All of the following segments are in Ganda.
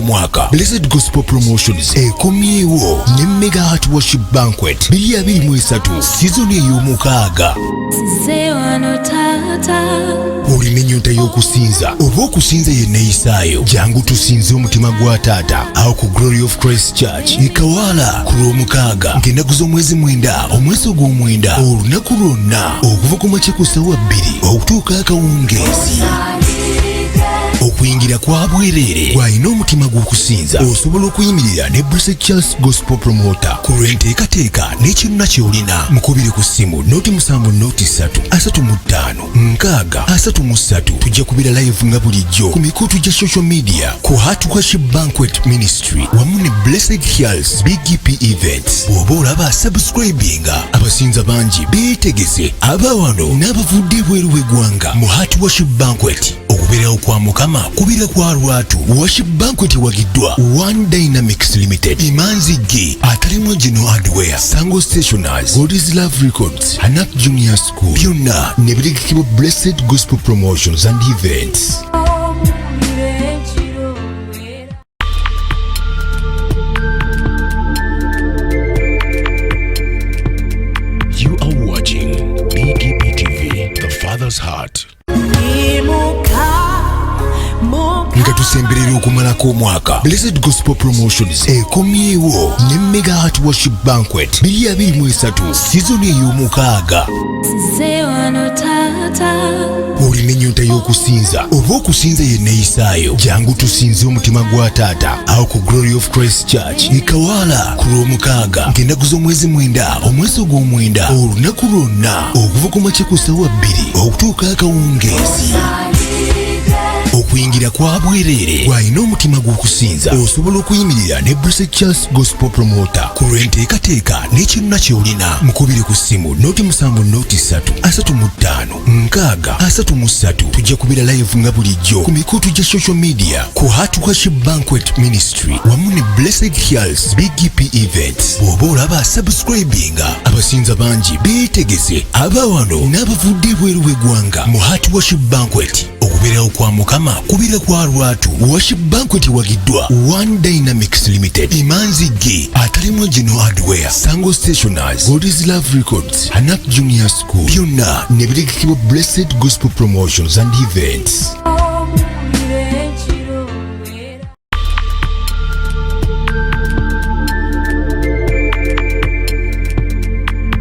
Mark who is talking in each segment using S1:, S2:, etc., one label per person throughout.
S1: Mwaka Blessed Gospel Promotions ekomyewo ne Mega Heart Worship Banquet 2023 season ey'omukaaga. Olina ennyonta y'okusinza oba okusinza yenneeyisaayo, jangu tusinze omutima gwa taata awo ku Glory of Christ Church e Kawala ku Lwomukaaga ng'ennaku z'omwezi 9 omwezi ogw'omwenda olunaku lwonna okuva ku makya ku ssaawa 2 okutuuka akawungeezi. Okuyingira kwa bwerere gw'alina omutima gw'okusinza osobola okuyimirira ne Blessed Charles Gospel Promoter ku lw'enteekateeka n'ekinona ky'olina mukubire ku ssimu noti 7 noti 3 35 633. Tujja kubira live nga bulijjo ku mikutu gya social media ku Hardwork Banquet Ministry wamu ne Blessed Charles BGPevents. Bw'oba olaba subscribinga abasinza bangi beetegese abawano n'abavudde ebweru w'eggwanga mu Hardwork Banquet okubeerawo kwa Mukama kubira kwa lwatu. Worship Banquet wagiddwa One Dynamics Limited, Imanzi G, Atalimu Gino Hardware, Sango Stationers, God's Love Records, Hanak Junior School, byonna ne birigikibwa Blessed Gospel Promotions and Events. You are watching BGPTV, the Father's Heart. Nga tusemberera okumalako omwaka Blessed Gospel Promotions ekomyewo ne Mega Heart Worship Banquet 2023 season ey'omukaaga. Olina ennyonta y'okusinza oba okusinza yenneeyisaayo, jangu tusinze omutima gwa taata awo ku Glory of Christ Church e Kawala ku Lwomukaaga ng'ennaku z'omwezi 9 omwezi ogw'omwenda olunaku lwonna okuva ku makya ku ssaawa 2 okutuuka akawungeezi. Okuyingira kwa bwerere gw'alina omutima gw'okusinza osobola okuyimirira ne Blessed Charles Gospel Promoter ku lw'enteekateeka n'ekinona ky'olina mukubire ku ssimu noti 7 noti 3 35 633. Tujja kubira live nga bulijjo ku mikutu gya social media ku Hardwork Banquet Ministry wamu ne Blessed Charles BGPevents. Bw'oba olaba subscribinga abasinza bangi beetegese abawano n'abavudde ebweru w'eggwanga mu Hardwork Banquet okubeerawo kwa Mukama kubira kwa lwatu. Worship Banquet wagiddwa One Dynamics Limited, Imanzi G, Atalimu Gino Hardware, Sango Stationers, God's Love Records, Hanak Junior School, byonna ne birigikibwa Blessed Gospel Promotions and Events.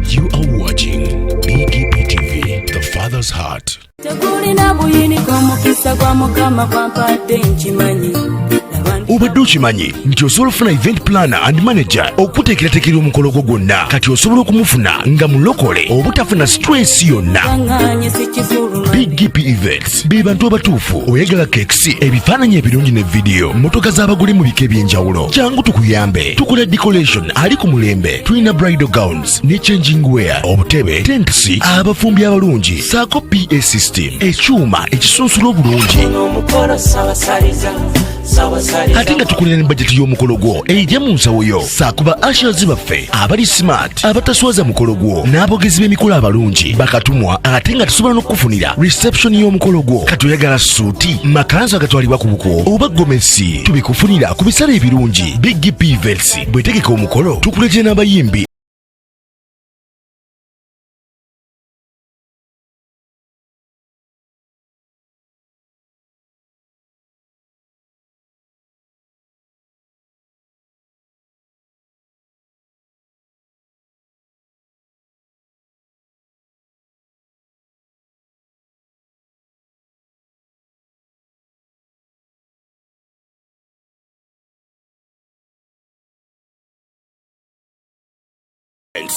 S1: You are watching BGPTV, the Father's Heart. Obadde okimanyi nti osobola okufuna event planner and manager okuteekerateekera omukolo gwo gwonna, kati osobola okumufuna nga mulokole obutafuna stress yonna. BGPevents be bantu abatuufu oyagala kekisi, ebifaananyi ebirungi ne vidiyo, motoka z'abagole mu bika eby'enjawulo. Jangu tukuyambe, tukola decoration ali ku mulembe, tulina bridal gowns ne changing wear, obutebe, tentsi, abafumbi abalungi, saako PA system, ekyuma ekisunsula obulungi. ate nga tukulira ne bajeti y'omukolo gwo ejja mu nsawo yo. Saakuba ashers baffe abali smart abataswaza mukolo gwo n'abogezi b'emikolo abalungi bakatumwa ate nga tusobola n'okukufunira reception y'omukolo gwo. Katoyagala suuti, makanzu agatwalibwa ku buko oba gomesi, tubikufunira ku bisale ebirungi. BGPevents bwetegeka omukolo tukuletera n'abayimbi.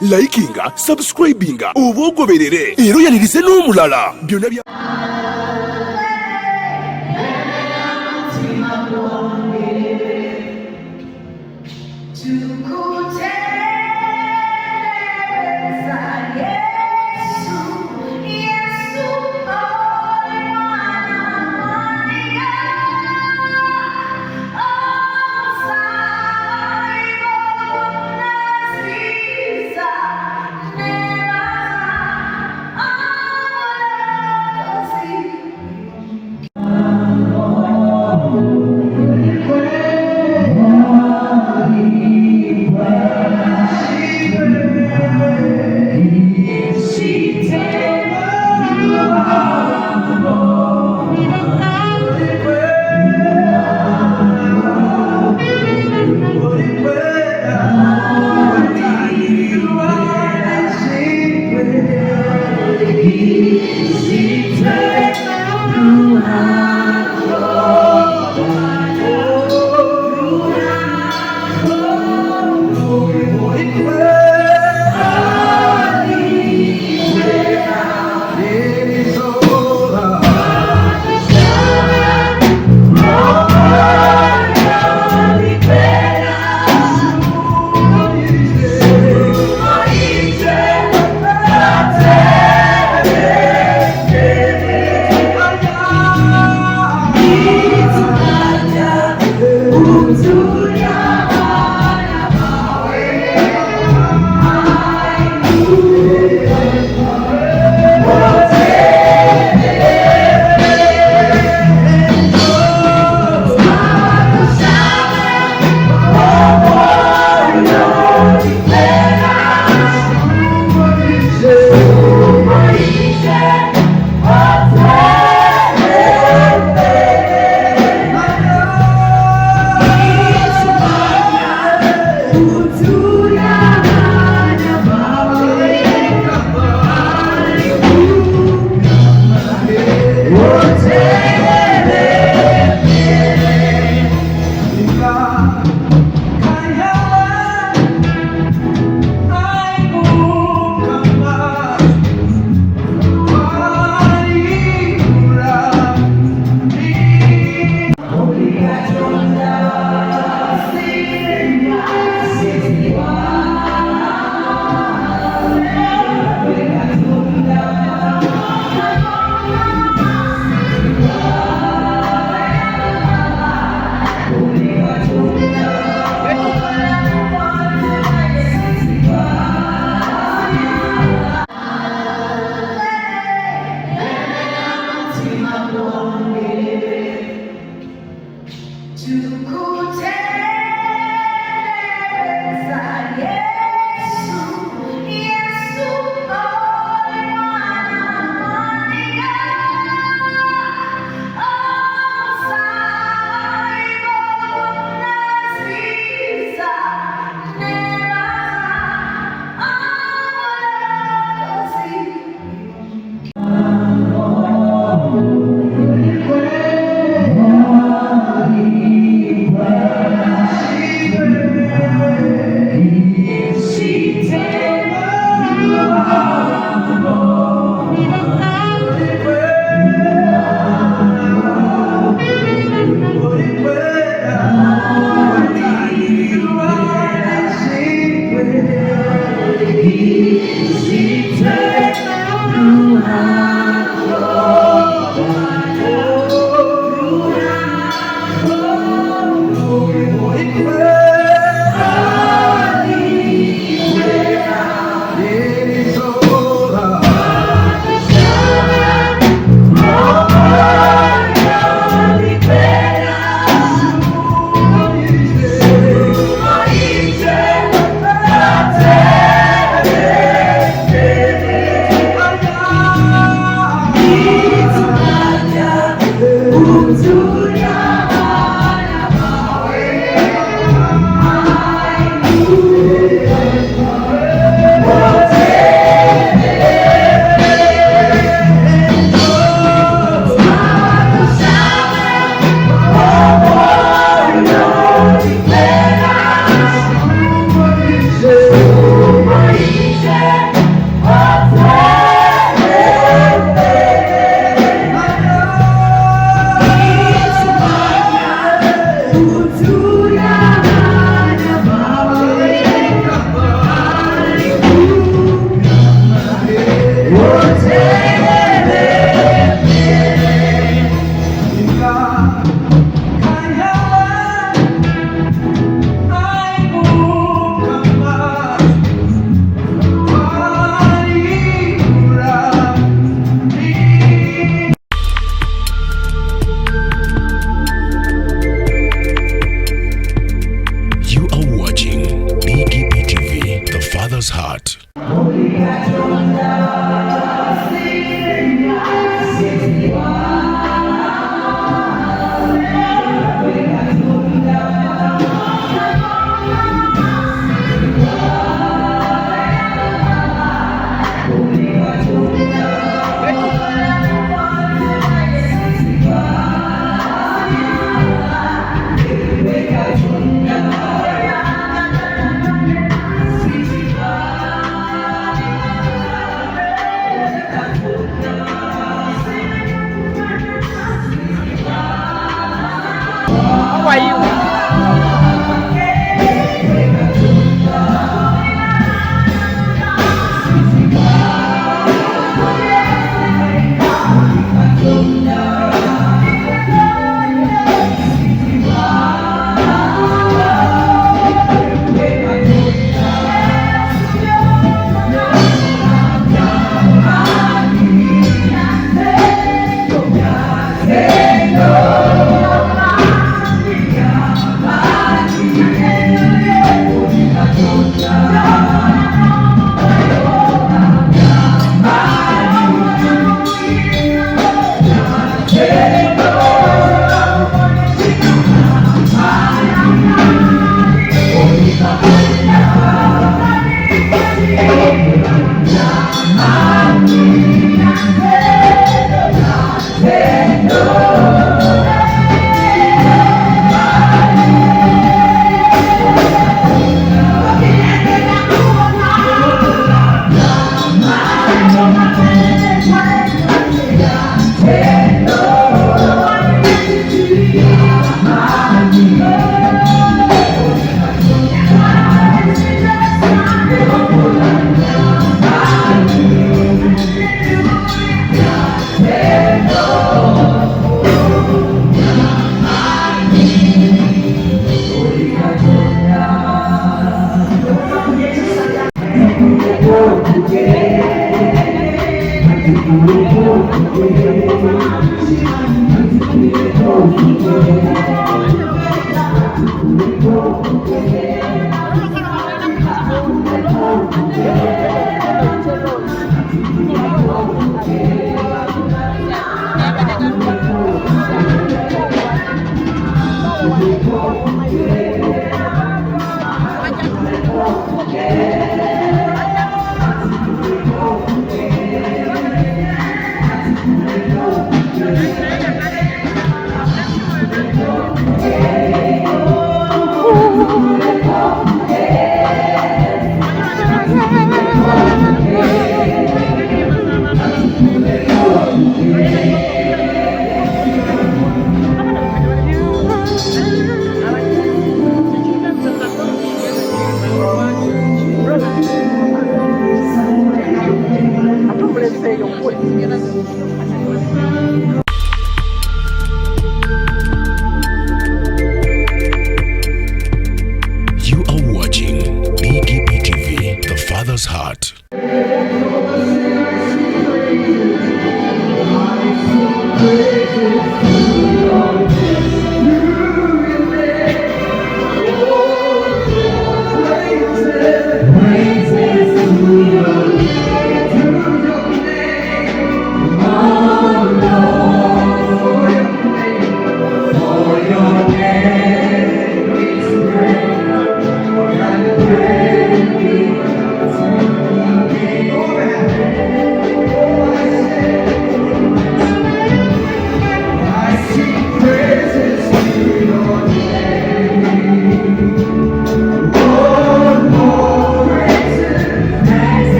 S1: Likinga, subscribinga, oba ogoberere era oyanirize n'omulala byonna bya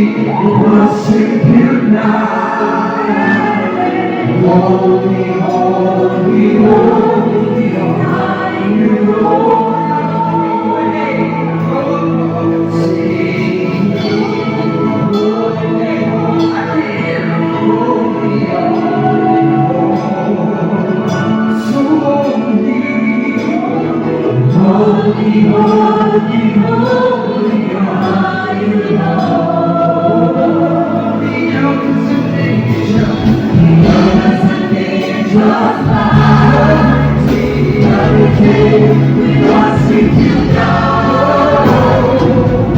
S2: Worship you now. Holy, holy, holy are you, Lord. Sing, holy, holy so holy, holy, holy, holy are you, Lord. The elders and angels, we worship you now.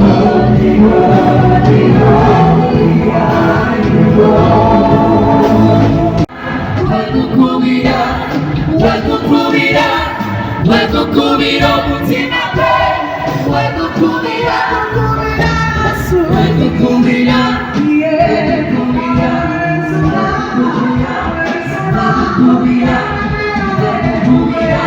S2: Holy, holy, holy are you, Lord. Wekukubira, wekukubira, wekukubira omutima gwe. Wekukubira, wekukubira, wekukubira, wekukubira, wekukubira, wekukubira.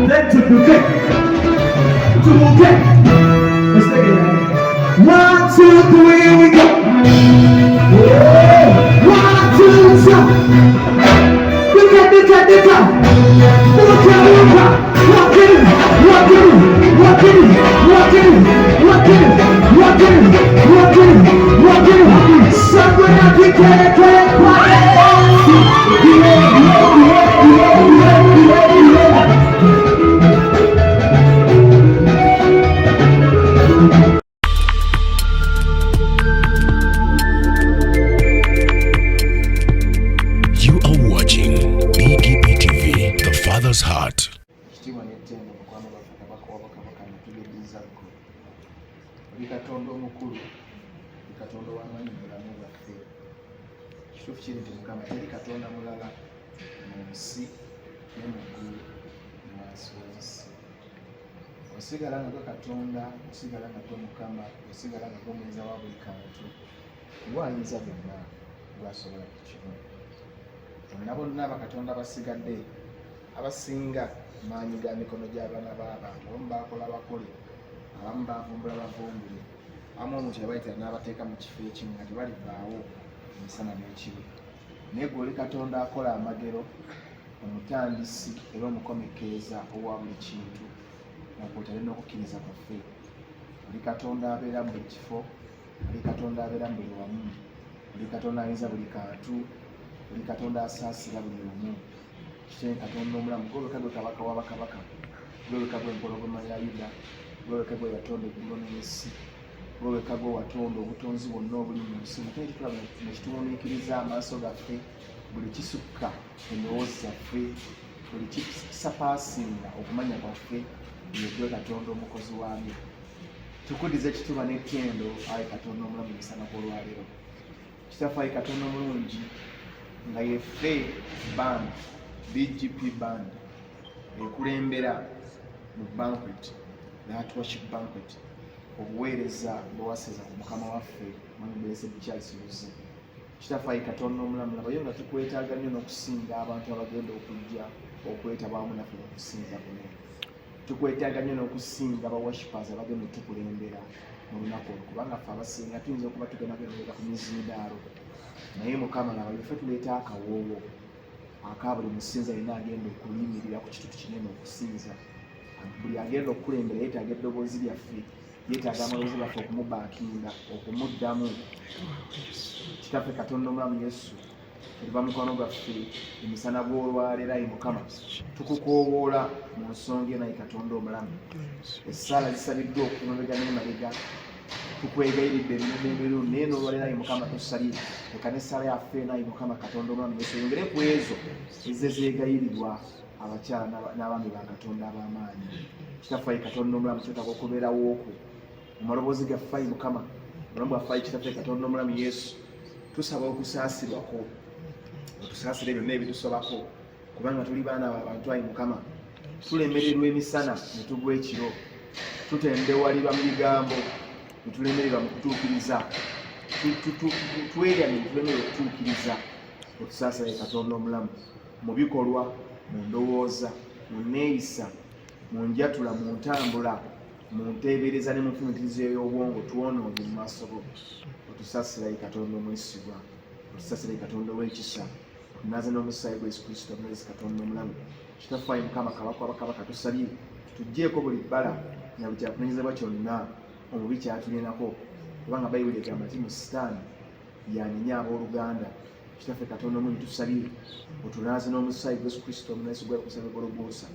S2: Then to get. Let's take it. 1, 2, 3, we go. 1, 2, 3. Look at.
S1: You are watching BGPTV, the Father's Heart.
S3: Katonda omukulu Katonda w'amaanyi mulamu bwaffe kituufu kiri nti Mukama teri Katonda mulala mu nsi ne mu ggulu ne wansi w'ensi. Osigala nga gwe Katonda, osigala nga gwe Mukama, osigala nga gwe muyinza wa buli kantu, gw'ayinza byonna, gw'asobola ku kimu. Bonna bonna bakatonda basigadde abasinga maanyi ga mikono gy'abaana b'abantu, abamu baakola bakole, abamu bavumbula bavumbule, abamu omuntu yabayitira n'abateeka mu kifo ekimu nga tebalivaawo emisana n'ekibi. Naye gwe oli Katonda akola amagero, omutandisi era omukomekkereza owa buli kintu, nakwotera n'okukkiriza kwaffe. Oli Katonda abeera mu buli kifo, oli Katonda abeera mu buli wamu, oli Katonda ayinza buli kantu, oli Katonda asaasira buli omu. Kitene Katonda omulamu, gwoleka gwe kabaka wa bakabaka, gwoleka gwe empologoma ya Yuda, gwoleka gwe yatonda eggulu n'ensi, gwoleka gwe watonda obutonzi bwonna obuli mu nsi. Mutene tulaba ne kituwuniikiriza amaaso gaffe, buli kisukka endowoozi zaffe, buli kisapaasinga okumanya kwaffe, ye gwe Katonda omukozi waabyo. Tukuddize ekituba n'ettendo, ayi Katonda omulamu emisana gw'olwaleero. Kitaffe ayi Katonda omulungi, nga yeffe band BGP band ekulembera mu banquet, that worship banquet, obuweereza bwewaseza ku Mukama waffe Blessed Charles Luzi. Kitaffe ayi Katonda omulamu, nabayo nga tukwetaaga nnyo n'okusinga abantu abagenda okujja okwetaba wamu naffe n'okusinza kuno. Tukwetaaga nnyo n'okusinga abaworshippers abagenda otukulembera mu lunaku olwo, kubanga ffe abasinga tuyinza okuba tugenda kwemera ku mizindaalo, naye Mukama laba ffe tuleeta akawoowo aka buli musinza yenna agenda okuyimirira ku kitutu kinene okusinza. Buli agenda okukulembera yeetaaga eddoboozi lyaffe, yeetaaga amaloboozi gaffe okumubaakinga, okumuddamu. Kitaffe Katonda omulamu Yesu, tuliva mukwano gwaffe emisana gw'olwaleero ayi Mukama, tukukoowoola mu nsonga eno ayi Katonda omulamu. Essaala zisabiddwa okumabega n'emabega, tukwegayiridde ebirumiru naye n'olwaleero ayi Mukama tusabye leka n'essaala yaffe eno ayi Mukama Katonda omulamu Yesu oyongere ku ezo ezeegayirirwa abakyala n'abaami ba Katonda ab'amaanyi. Kitaffe ayi Katonda omulamu, twetaaga okubeerawo okwo mu maloboozi gaffe ayi Mukama, obulamu bwaffe ayi Kitaffe Katonda omulamu Yesu. Tusaba okusaasirwako, otusaasire byonna ebitusobako, kubanga tuli baana b'abantu ayi Mukama. Tulemererwa emisana ne tugwa ekiro, tutendewalirwa mu bigambo ne tulemererwa mu kutuukiriza, tweryane ne tulemererwa okutuukiriza. Otusaasire Katonda omulamu mu bikolwa, mu ndowooza, mu neeyisa, mu njatula, mu ntambula, mu nteebereza ne mu nfumitirizo ey'obwongo twonoonye mu maaso go. Otusaasire Katonda omwesigwa, otusaasire Katonda ow'ekisa, tunaaze n'omusaayi gwa Yesu Kristo omulezi Katonda omulamu. Kitaffe ayi Mukama, kabaka w'abakabaka, tusabye tuggyeeko buli bbala na buli kyakunenyezebwa kyonna omubi kyatulinako, kubanga Bayibuli egamba nti mu Sitaani yanenya abooluganda. Kitaffe Katonda omulamu, tusabye otunaaze n'omusaayi gwa Yesu Kristo omulezi gwa kusaba Gologoosa.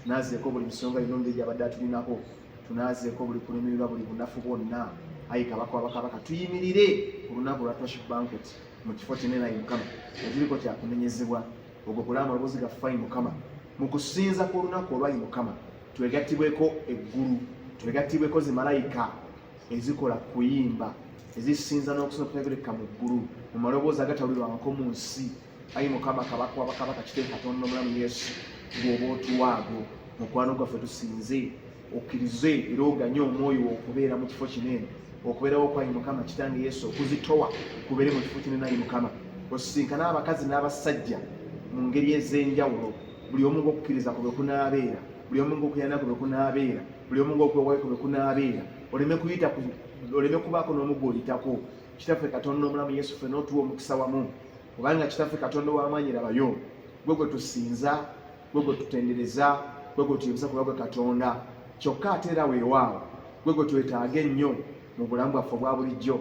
S3: Tunaazeeko buli nsonga yonna omubiri gy'abadde atulinako, tunaazeeko buli kulemererwa, buli bunafu bwonna. Ayi kabaka w'abakabaka, tuyimirire ku lunaku lwa worship banquet mu kifo kinene ayi Mukama ekiriko kyakunenyezebwa, ogogole amaloboozi gaffe ayi Mukama, mu kusinza kw'olunaku olwo ayi Mukama. Twegattibweko eggulu, twegattibweko zimalayika ezikola kuyimba, ezisinza n'okusoma okutegereka mu ggulu mu maloboozi agatawulirwangako mu nsi. Ayi Mukama, kabaka w'abakabaka, Kitaffe Katonda omulamu Yesu, gw'oba otuwaago mukwano gwaffe tusinze, okkirize era oganye omwoyo okubeera mu kifo kinene, okubeerawo kwa ayi Mukama Kitange Yesu, okuzitowa kubeere mu kifo kinene ayi Mukama. Osisinkane abakazi n'abasajja mu ngeri ez'enjawulo, buli omu ng'okukkiriza ku bwe kunaabeera, buli omu ng'okuyana ku bwe kunaabeera, buli omu ng'okwewayo ku bwe kunaabeera, oleme kubaako n'omu gw'oyitako. Kitaffe Katonda omulamu Yesu ffe n'otuwa omukisa wamu, kubanga Kitaffe Katonda w'amaanyi labayo, gwe gwe tusinza, gwe gwe tutendereza, gwe gwe tuyinza kuba gwe Katonda, kyokka ate era weewaawo gwe gwe twetaaga ennyo mu bulamu bwaffe obwa bulijjo,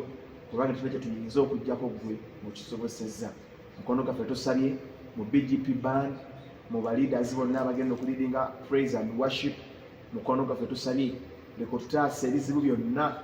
S3: kubanga tuna kye tuyinza okuggyako gwe mukisobosezza. Mukono gaffe tusabye mu BGP band, mu baleaders bonna abagenda okuleadinga praise and worship, mukono gaffe tusabye leka otutaasa ebizibu byonna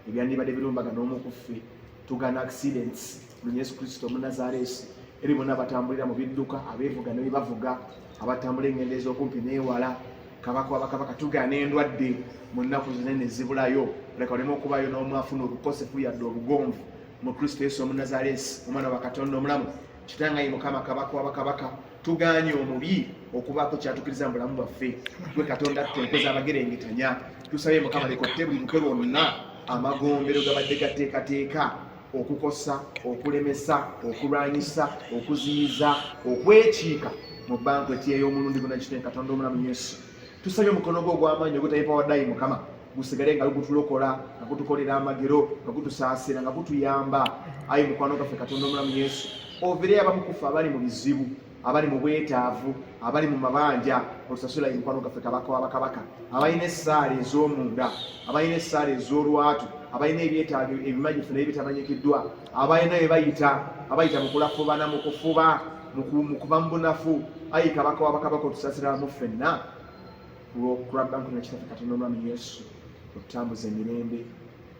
S3: ebyandibadde birumbaga n'omu ku ffe, tugana accidents mu Yesu Kristo Omunnazaaleesi, eri bonna abatambulira mu bidduka, abeevuga ne bebavuga, abatambula engendo ez'okumpi n'ewala, kabaka wabakabaka, tugaana endwadde mu nnaku zinene ezibulayo, leka oleme okubayo n'omu afuna obukosefu yadde obugonvu mu Kristo Yesu Omunnazaaleesi, omwana wa Katonda omulamu. Kitanga ye Mukama kabaka wabakabaka, tugaanye omubi okubaako kyatukkiriza mu bulamu bwaffe, gwe Katonda tutenkweza abagerengetanya. Tusabye Mukama leka otte buli luke lwonna amagombero gabadde gateekateeka okukosa, okulemesa, okulwanyisa, okuziyiza, okwekiika mu bankweti ey'omulundi guna Kitaffe Katonda omulamu Yesu. Tusabye omukono gwo ogw'amaanyi ogutayipa waddayi Mukama gusigale nga gutulokola, nga gutukolera amagero, nga gutusaasira, nga gutuyamba. Ayi mukwano gaffe Katonda omulamu Yesu, ovire abamu kufa abali mu bizibu, abali mu bwetaavu, abali mu mabanja, olusasula mukwano gaffe kabaka wabakabaka, abalina essaala ez'omunda, abalina essaala ez'olwatu, abalina ebyetaago ebimanyifu naye bitamanyikiddwa, abalina bye bayita mu kulafubana, mu kufuba, mu kuva mu bunafu. Ayi kabaka wabakabaka otusasiramu ffenna kulwa bankweti Kitaffe Katonda omulamu Yesu, otutambuza emirembe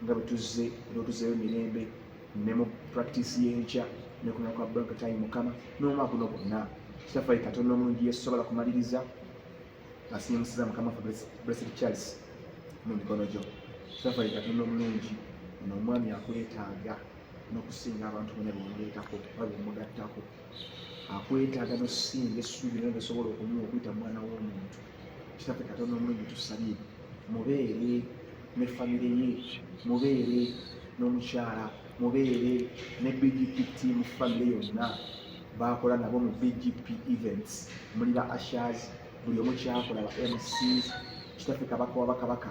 S3: nga bwe tuzze era otuzzeyo emirembe ne mu practice y'enkya ne ku lunaku lwa bankweti ayi Mukama n'omwaka guno gwonna. Kitaffe Katonda omulungi Yesu sobola kumaliriza asinyimusiza Mukama waffe Blessed Charles mu mikono gyo. Kitaffe Katonda omulungi ono omwami akwetaaga n'okusinga abantu bonna bemuleetako oba bemugattako, akwetaaga n'osinga essuubi naye besobola okumuwa okuyita mwana w'omuntu. Kitaffe Katonda omulungi tusabye mubeere ne famire ye, mubeere n'omukyala, mubeere ne BGP team famire yonna bakola nabo mu BGP events, muli ba ushers, buli omu kyakola ba MCs. Kitaffe kabaka wabakabaka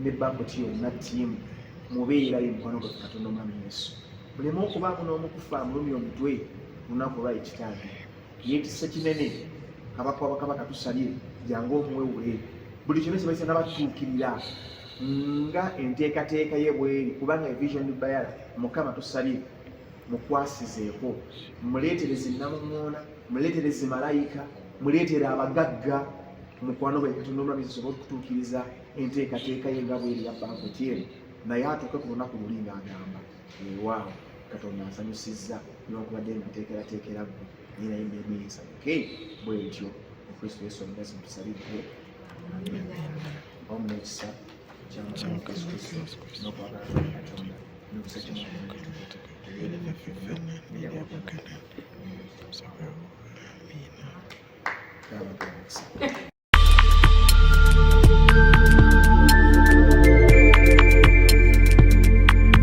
S3: ne bankweti yonna team mubeerayo mukwano gwaffe Katonda omulamu Yesu. Muleme okubaamu n'omukufa amulumya omutwe lunaku olwayi kitaaga yeetisse kinene. Kabaka wabakabaka tusabye jangu omuwewule buli kyonna kibaisa nabatuukirira nga enteekateeka ye bweri, kubanga evision bayala Mukama tusabye mukwasizeeko, muleetereze namuŋŋoona, muleetereze malayika, muleetere abagagga, mukwano gwe Katonda omulamu Yesu osobole okutuukiriza enteekateeka ye nga bweri ya bankweti eno, naye atuuke ku lunaku luli ng'agamba eewaawo Katonda ansanyusizza n'okubadde ngateekerateekera gwe naye naye nemiyisanyuke bwetyo. Kristo Yesu omugazi mutusabireko. Amen. Omukisa ky'Omukama Yesu Kristo n'okwagala kwa Katonda n'okisa ky'Omwana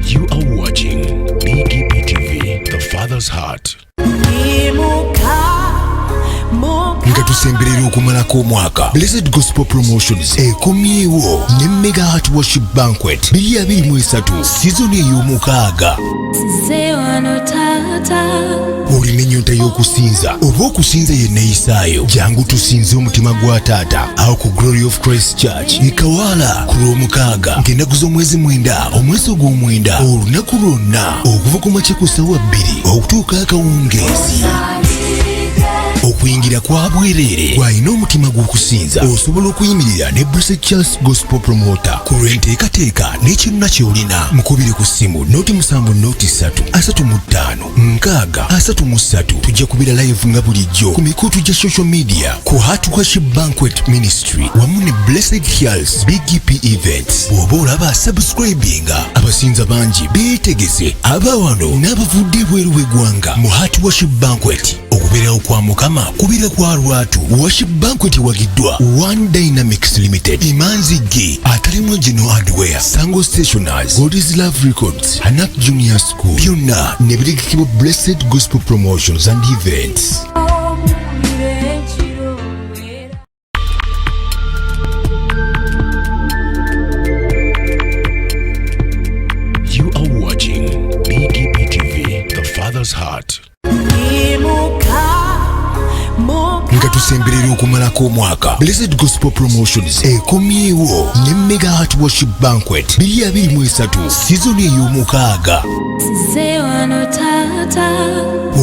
S1: You are watching BGP TV, the Father's Heart. Nga tusemberera okumalako omwaka, Blessed Gospel Promotions ekomyewo ne Mega Heart Worship Banquet 2023 season ey'omukaaga. Olina ennyonta y'okusinza oba okusinza ye neeyisaayo, jangu tusinze omutima gwa taata awo ku Glory of Christ Church e Kawala ku Lwomukaaga ng'ennaku z'omwezi 9 omwezi ogw'omwenda olunaku lwonna okuva ku makya ku ssaawa 2 okutuuka akawungeezi. Okuyingira kwa bwereere gw'alina omutima gw'okusinza osobola okuyimirira ne Blessed Charles Gospel Promoter ku lw'enteekateeka n'ekyonna ky'olina. Mukubire ku ssimu noti 7 noti 3 35 633. Tujja kubira live nga bulijjo ku mikutu gya social media ku Hardwork Banquet Ministry wamu ne Blessed Charles BGP Events. Bw'oba olaba subscribinga, abasinza bangi beetegese abawano n'abavudde ebweru w'eggwanga mu Hardwork Banquet. Okubeerawo kwa Mukama kubira kwa lwatu. Worship Banquet wagiddwa One Dynamics Limited, Imanzi G, Atalimu General Hardware, Sango Stationers, God's Love Records, Hanak Junior School, byonna ne birikikibwa Blessed Gospel Promotions and Events. okusemberera okumalako omwaka, Blessed Gospel Promotions ekomyewo ne Mega Heart Worship Banquet 2023 season ey'omukaaga.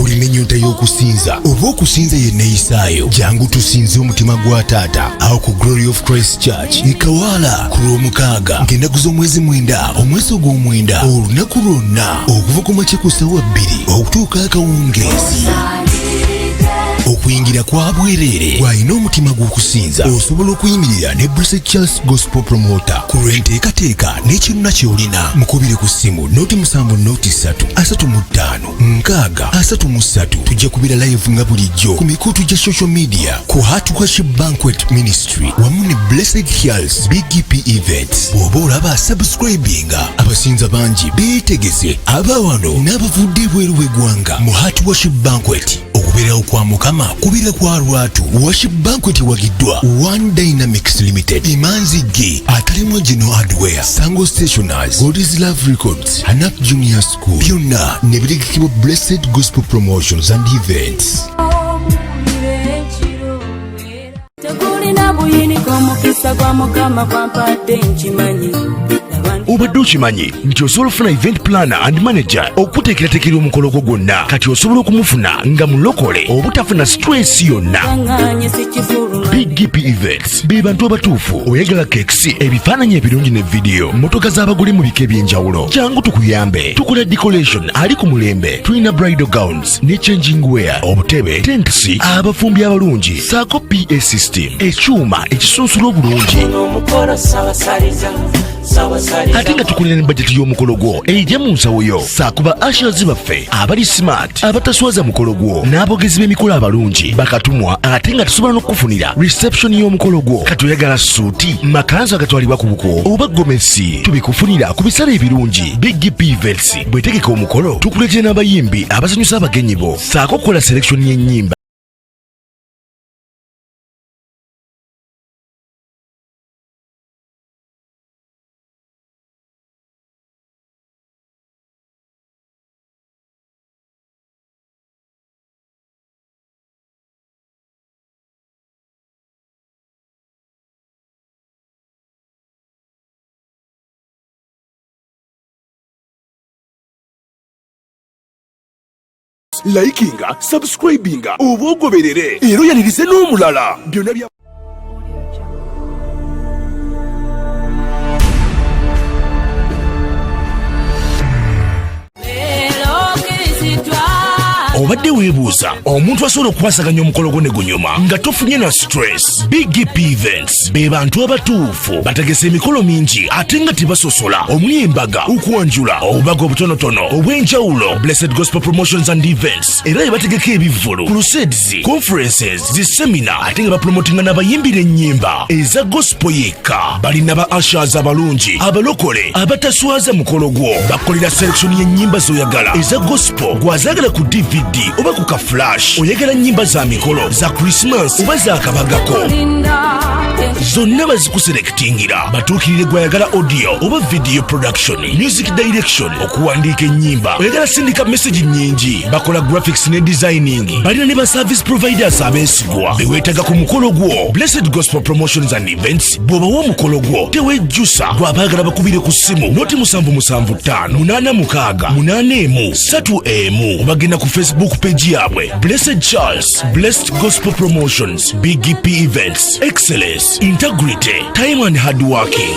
S1: Olina ennyonta y'okusinza oba okusinza ye neeyisaayo, jangu tusinze omutima gwa taata awo ku Glory of Christ Church e Kawala ku Lwomukaaga ng'ennaku z'omwezi 9 omwezi ogw'omwenda olunaku lwonna okuva ku makya ku ssaawa 2 okutuuka akawungeezi. Okuyingira kwa bwereere bw'alina omutima gw'okusinza osobola okuyimirira ne Blessed Charles Gospel Promoter ku lw'enteekateeka n'ekinona ky'olina. Mukubire ku ssimu noti 7 noti 3 35 633. Tujja kubira live nga bulijjo ku mikutu gya social media ku Hardwork Banquet Ministry wamu ne Blessed Charles BGPevents. Bw'oba olaba subscribinga abasinza bangi beetegese abawano n'abavudde ebweru w'eggwanga mu Hardwork Banquet. Okubeerawo kwa Mukama kubira kwa lwatu. Worship Banquet wagiddwa One Dynamics Limited, Imanzi G, atalimu Gino Hardware, Sango Stationers, God's Love Records, Hanak Junior School, byonna ne birigikibwa Blessed Gospel Promotions and Events.
S4: Obadde okimanyi nti osobola okufuna event planner and manager okuteekerateekera omukolo gwo gwonna, kati osobola okumufuna nga mulokole obutafuna stress yonna. BGPevents be bantu abatuufu oyagala kekisi, ebifaananyi ebirungi ne vidiyo, motoka z'abagole mu bika eby'enjawulo. Jangu tukuyambe, tukola decoration ali ku mulembe, tulina bridal gowns ne changing wear, obutebe, tentsi, abafumbi abalungi, saako PA system, ekyuma ekisunsula obulungi. Ate nga tukulira ne bajeti y'omukolo gwo ejja mu nsawo yo. Saakuba ashers baffe abali smart, abataswaza mukolo gwo, n'abogezi b'emikolo abalungi bakatumwa, ate nga tusobola n'okukufunira reception y'omukolo gwo. Katoyagala suuti, makanzu agatwalibwa ku buko oba gomesi, tubikufunira ku bisale ebirungi. BGPevents bwetegeka omukolo tukuletera n'abayimbi abasanyusa abagenyi bo, saako kukola selection y'ennyimba. Likinga, subscribinga, oba ogoberere era oyanirize n'omulala. Byonna bya obadde weebuuza omuntu asobola okukwasaganya omukolo gwo ne gunyuma nga tofunye na stress. BGPevents be bantu abatuufu, bategese emikolo mingi ate nga tebasosola, omuli embaga, okwanjula, obubaga obutonotono obw'enjawulo. Blessed Gospel Promotions and Events era bategeka ebivvulu, crusades, conferences, zisemina, ate nga bapromotinga n'abayimbira ennyimba eza gospel yekka. Balina ba ushers abalungi, abalokole, abataswaza mukolo gwo. Bakolera selection y'ennyimba z'oyagala eza gospel, gwazaagala ku DVD oba ku ka flash, oyagala nnyimba za mikolo, za Christmas oba za kabagako, zonna bazikuselektingira. Batuukirire gwayagala audio oba video production, music direction, okuwandiika ennyimba, oyagala sindika message nnyingi, bakola graphics ne designing. Balina ne ba service providers abeesigwa beweetaga ku mukolo gwo. Blessed Gospel Promotions and Events bw'obawa omukolo gwo tewejjusa, gwabaagala bakubire ku ssimu noti 775 8 8 obagenda ku Facebook page yabwe Blessed Charles, Blessed Gospel Promotions, BGPevents, excellence, integrity, time and hard working.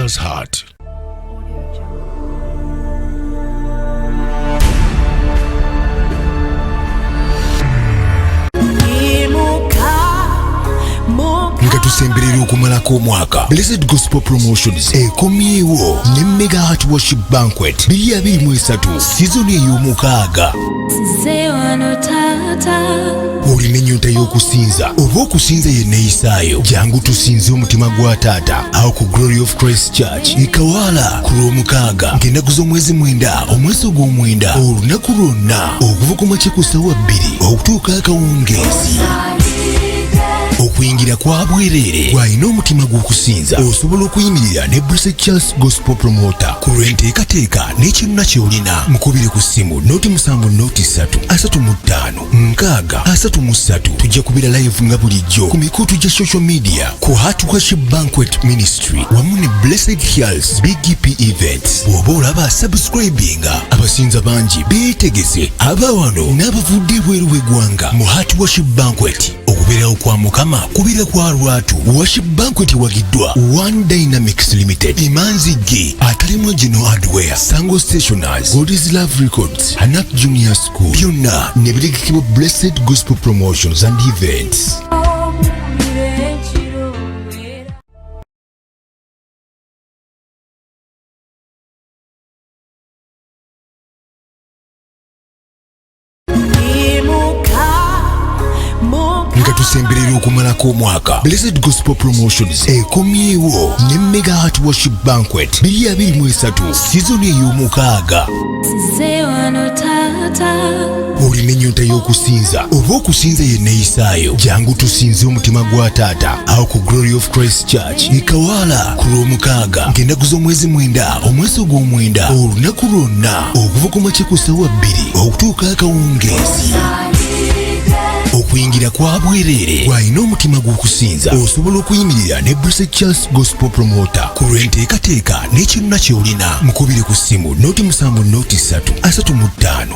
S4: Heart.
S1: okumalako omwaka Blessed Gospel Promotions ekomyewo ne Mega Hardwork Banquet 2023 season ey'omukaaga. Olina ennyonta y'okusinza oba okusinza yenneeyisaayo, jangu tusinze omutima gwa taata awo ku Glory of Christ Church e Kawala ku Lwomukaaga ng'ennaku z'omwezi 9 omwezi ogw'omwenda olunaku lwonna okuva ku makya ku ssaawa 2 okutuuka akawungeezi. Okuyingira kwa bwereere bw'alina omutima gw'okusinza osobola okuyimirira ne Pt1 Gospel Promoter ku lw'enteekateeka n'ekinona ky'olina. Mukubire ku ssimu noti 7 noti 3 35 633. Tujja kubira live nga bulijjo ku mikutu gya social media ku Hardwork Banquet Ministry wamu ne Blessed Hearts BGPevents. Bw'oba olaba subscribinga abasinza bangi beetegese abawano n'abavudde ebweru w'eggwanga mu Hardwork Banquet. Okubeerawo kwa Mukama kubira kwa lwatu. Worship Banquet wagiddwa One Dynamics Limited, Imanzi G, atalimu Gino Hardware, Sango Stationers, God's Love Records, Hanak Junior School, byonna ne birigikibwa Blessed Gospel Promotions and Events. Nga tusemberera okumalako omwaka Blessed Gospel Promotions ekomyewo ne Mega Hardwork Banquet 2023 season ey'omukaaga. Olina ennyonta y'okusinza oba okusinza yenneeyisaayo, jangu tusinze omutima gwa taata awo ku Glory of Christ Church e Kawala ku Lwomukaaga ng'ennaku z'omwezi 9 omwezi ogw'omwenda olunaku lwonna okuva ku makya ku ssaawa 2 okutuuka akawungeezi. Okuyingira kwa bwereere bw'alina omutima gw'okusinza osobola okuyimirira ne Pt1 Gospel Promoter ku lw'enteekateeka n'ekinona ky'olina. Mukubire ku ssimu noti 7 noti 3 35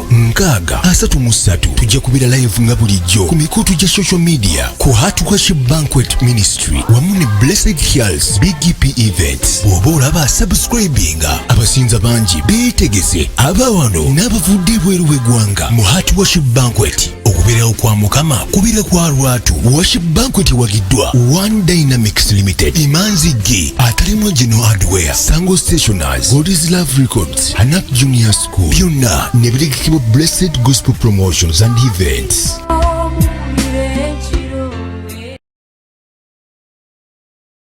S1: 633. Tujja kubira live nga bulijjo ku mikutu gya social media ku Hardwork Banquet Ministry wamu ne Blessed Hearts BGPevents. Bw'oba olaba subscribinga abasinza bangi beetegese abawano n'abavudde ebweru w'eggwanga mu Hardwork Banquet. Okubeerawo kwa Mukama kubira kwa lwatu. Worship Banquet wagiddwa One Dynamics Limited, Imanzi G, atalimu Gino Hardware, Sango Stationers, God's Love Records, Hanak Junior School, byonna ne birigikibwa Blessed Gospel Promotions and Events.